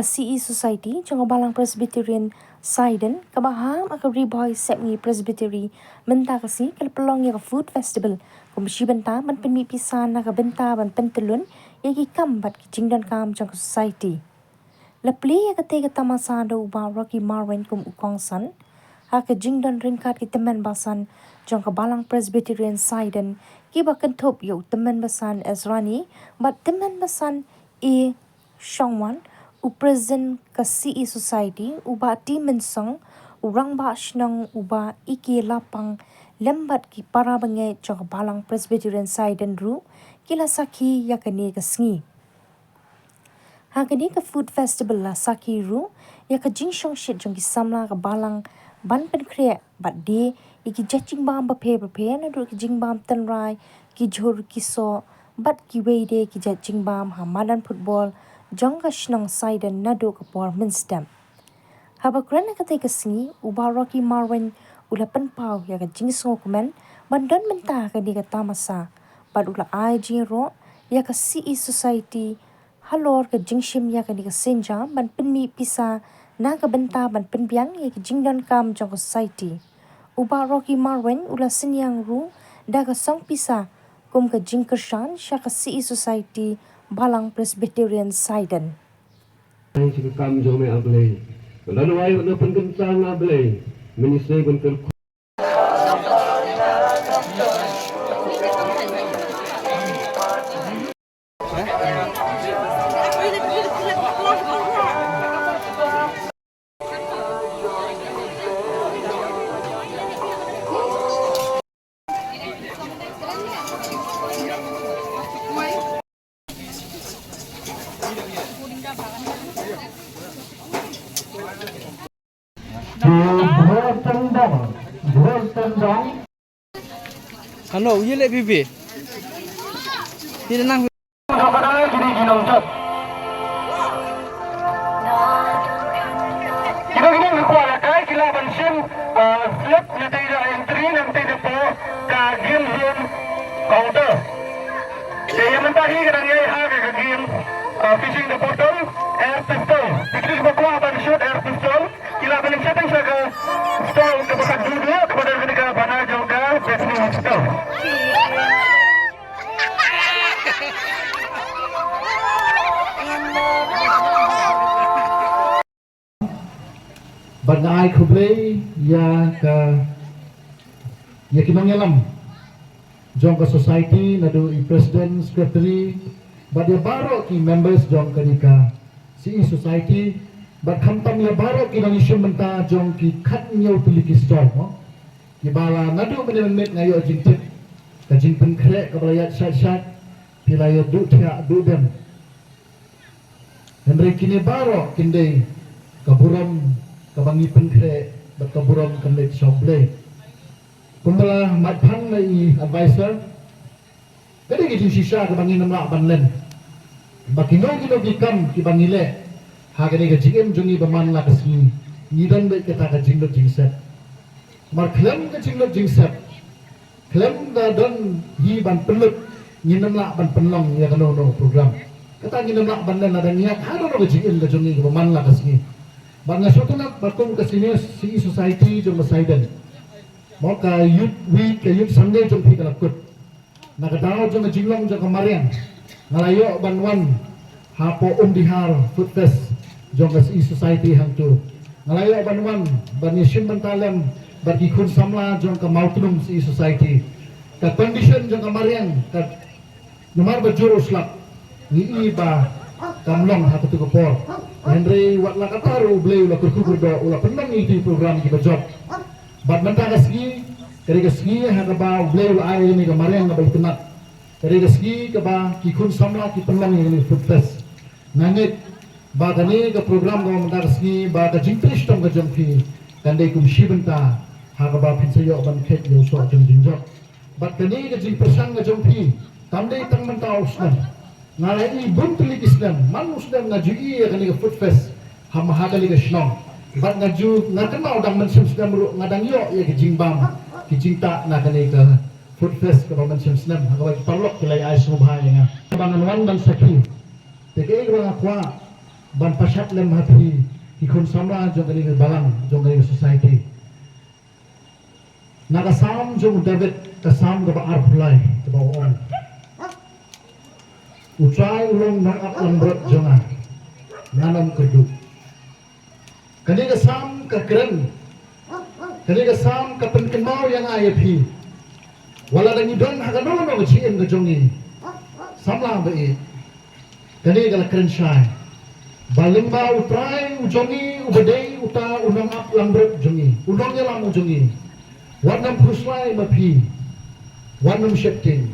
CE Society jong balang Presbyterian Sidon kabaham aka riboy sepngi Presbytery menta kasi kalpelong ya food festival kumshi benta man penmi pisan na benta ban pentelun yagi kambat ki jingdan kam jong society lapli ya kate tamasa do ba Rocky Marwen kum ukongsan haka jingdan ringkat ki temen basan jong balang Presbyterian Sidon ki bakan top yo temen basan Ezrani but temen basan e Shongwan present ka CE Society uba ti mensong urang ba shnang uba iki lapang lembat ki para bangai jong balang Presbyterian Sidon ru kila saki yakani ka sngi hagani ka food festival la saki ru ya ka jingshong shit jong ki samla ka balang ban pen kre bat de iki jaching bam ba pe na ru ki jing bam tan rai ki jhur ki so bat ki weide ki jaching bam hamadan football jongga shnong Sidon nado ka performance stamp haba krana ka take singi uba Rocky Marwen ulapan pau ya ka jingsong kumen bandan menta ka di ka tamasa bad ula IG ro ya ka CE Society halor ka jingshim ya ka di ka senja ban penmi pisa na ka benta ban penbiang ya ka jingdan kam jong society uba Rocky Marwen ula sinyang ru da ka song pisa kum ka jingkershan sya ka CE Society balang Presbyterian Sidon. Ay sikam jome ablay. Lalu ayo na pengkentang ablay. Menisay bentel. Ano, yele bibi. Tidak nang. Kita ini berkuala kai kila bansim flip nanti ada entry nanti depo ka game zone counter. Jadi mentahi kadang ia harga ka game fishing the bottle air pistol. Itu berkuala ban shoot air pistol. Kila ban setting saga stall kepada dulu kepada ketika bana juga besni hospital. Banai kublai ya kimangelam jong ka society nadu i president secretary but ya baro ki members jong ka CE society but khamtam ya baro ki nang isyum menta jong ki khat nyau tuli ki stall mo ki bala nadu men ngayo jintip ka jingpen kre ka balayat syat pilaya du tia du dem Henry kini baro kinde kaburam kabangi penkre berkaburam kende shoble kumbala matpan lai advisor kade gitu sisa kabangi namla banlen bakino gitu dikam kibangi le hagane ga jingem jungi baman la kasni nidan be kata ga jinglo jingset mar khlem ga jinglo jingset khlem da don hi ban pelut ninamla ban penlong ya kano no program kata ninamla banlen ada niat hado no ga jingem ga jungi baman la kasni Bangga suatu nak berkum ke sini CE Society jom Sidon. Mau ke youth week ke youth Sunday jom pergi kelakut. Nak kedau jom jinglong jom kemarin. Ngalayo banwan hapo dihar food fest jom ke CE Society hang tu. Ngalayo banwan banisim bantalem berkikun samla jom ke Mautunum CE Society. Ke condition jom kemarin ke nomor berjurus lak. Ni ba kamlong hatu tu kepor. Henry wat la kataru bleu la kurkukur do ula penang itu program ki bajot bad mentang kasgi kari kasgi ha ka ba bleu ai ni kemarin ga tenat kari kasgi ka ba ki kun samla ki penang ni food fest nangit ba kani ka program ga mentang kasgi ba ka jingtrish tong ga jampi kandai kum shibenta ha ka ba pinsayo ban khet yo so jam jingjot bad kani ka jing persang ga jampi tamdai tang mentau usnan ngalai ini buntuli Islam manus dan ngaju iya kali ke food fest hama hagali ke shnong bat ngaju ngakenau dang mensim sedang meruk ngadang yo ya ke jingbam ke jinta na kali ke food fest ke mensim sedang hagawai parlok ke lai ais mubhai nga bangan wan dan saki teke ke bang akwa ban pasat lem hati ikon samra jong kali balang jong kali society naga sam jong David kasam ga ar pulai te on utrai ulong nang ak lambrot jonga nanam kedu kani ga sam ka keren kani ga sam ka penkemau yang IAP wala dangi don hagano no chien ga jongi samla be kani ga keren shai balimba utrai ujongi ubadei uta unang ak lambrot jongi unongnya lam ujongi wanam puslai mapi wanam shifting